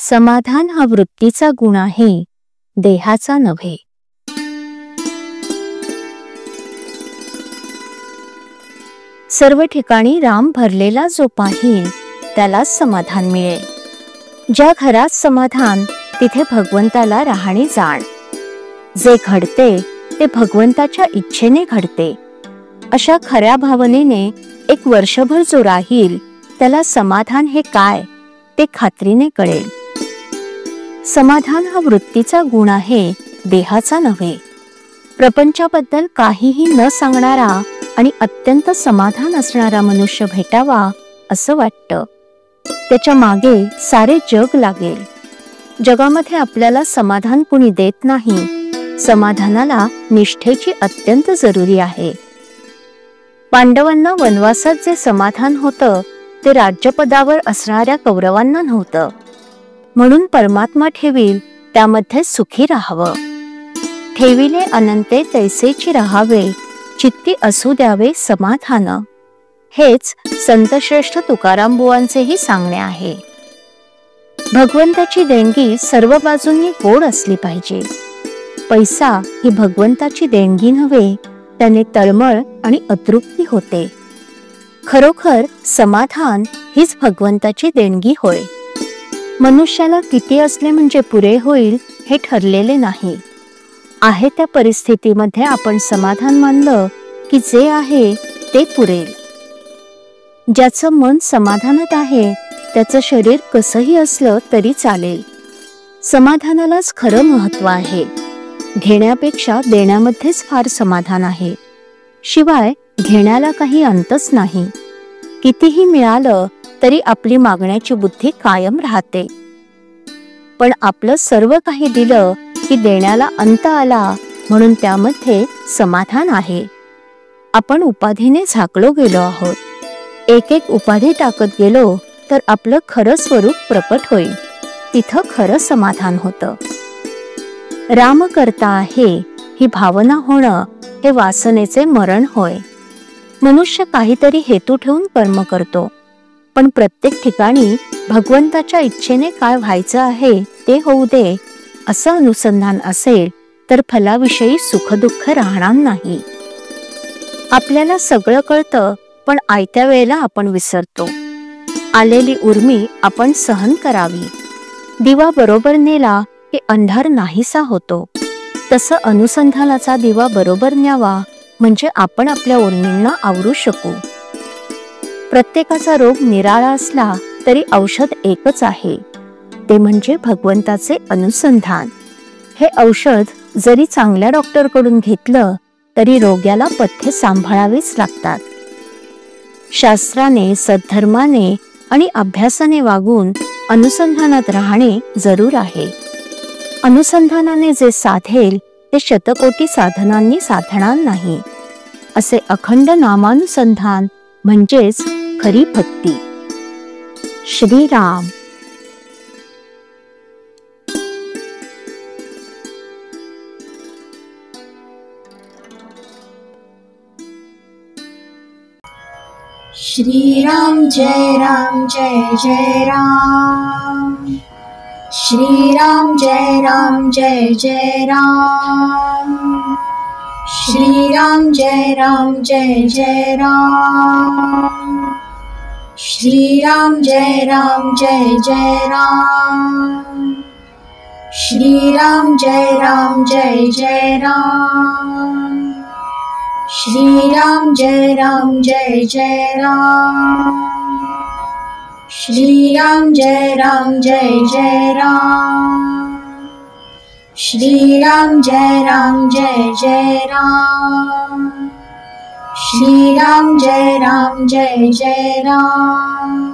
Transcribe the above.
समाधान हा वृत्तीचा गुण आहे, देहाचा नव्हे. सर्व ठिकाणी राम भरलेला जो पाहील त्यालाच समाधान मिळेल. ज्या घरात समाधान तिथे भगवंताला राहणे जाण. जे घडते ते भगवंताच्या इच्छेने घडते. अशा खऱ्या भावनेने एक वर्षभर जो राहील त्याला समाधान हे काय ते खात्रीने कळेल. समाधान हा वृत्तीचा गुण आहे, देहाचा नव्हे. प्रपंचाबद्दल काहीही न सांगणारा आणि अत्यंत समाधान असणारा मनुष्य भेटावा असं वाटतं. त्याच्या मागे सारे जग लागेल. जगामध्ये आपल्याला समाधान कुणी देत नाही. समाधानाला निष्ठेची अत्यंत जरुरी आहे. पांडवांना वनवासात जे समाधान होतं ते राज्यपदावर असणाऱ्या कौरवांना नव्हतं. म्हणून परमात्मा ठेवील त्यामध्ये सुखी राहावं. ठेविले अनंते तैसेची राहावे, चित्ती असू द्यावे समाधान. हेच संतश्रेष्ठ तुकाराम बुवांचेही सांगणे आहे. भगवंताची देणगी सर्व बाजूंनी गोड असली पाहिजे. पैसा ही भगवंताची देणगी नव्हे, त्याने तळमळ आणि अतृप्ती होते. खरोखर समाधान हीच भगवंताची देणगी होय. मनुष्याला किती असले म्हणजे पुरे होईल हे ठरलेले नाही. आहे त्या परिस्थितीमध्ये आपण समाधान मानलं की जे आहे ते पुरेल. ज्याचं मन समाधानात आहे त्याचं शरीर कसंही असलं तरी चालेल. समाधानालाच खरं महत्त्व आहे. घेण्यापेक्षा देण्यामध्येच फार समाधान आहे. शिवाय घेण्याला काही अंतच नाही. कितीही मिळालं तरी आपली मागण्याची बुद्धी कायम राहते. पण आपलं सर्व काही दिलं की देण्याला अंत आला म्हणून त्यामध्ये समाधान आहे. आपण उपाधीने झाकलो गेलो आहोत. एक एक उपाधी टाकत गेलो तर आपलं खरं स्वरूप प्रकट होईल. तिथं खरं समाधान होतं. राम करता आहे ही भावना होणं हे वासनेचे मरण होय. मनुष्य काहीतरी हेतू ठेवून कर्म करतो, पण प्रत्येक ठिकाणी भगवंताच्या इच्छेने काय व्हायचं आहे ते होऊ दे असं अनुसंधान असेल तर फलाविषयी सुखदुःख राहणार नाही. आपल्याला सगळं कळतं पण आयत्या वेळेला आपण विसरतो. आलेली उर्मी आपण सहन करावी. दिवा बरोबर नेला की अंधार नाहीसा होतो. तसं अनुसंधानाचा दिवा बरोबर न्यावा म्हणजे आपण आपल्या उर्मींना आवरू शकू. प्रत्येकाचा रोग निराळा असला तरी औषध एकच आहे, ते म्हणजे भगवंताचे अनुसंधान. हे औषध जरी चांगल्या डॉक्टरकडून घेतलं तरी रोग्याला पथ्ये सांभाळावीच लागतात. शास्त्राने, सद्धर्माने आणि अभ्यासाने वागून अनुसंधानात राहणे जरूर आहे. अनुसंधानाने जे साधेल ते शतकोटी साधनांनी साधणार नाही. असे अखंड नामानुसंधान म्हणजेच खरी भक्ती. श्रीराम. श्रीराम जय राम जय जय राम. श्रीराम जय राम जय जय राम. श्रीराम जय राम जय जय राम. श्रीराम जय राम जय जय राम. श्रीराम जय राम जय जय राम. श्रीराम जय राम जय जय राम. श्रीराम जय राम जय जय राम. श्रीराम जय राम जय जय राम. श्रीराम जय राम जय जय राम.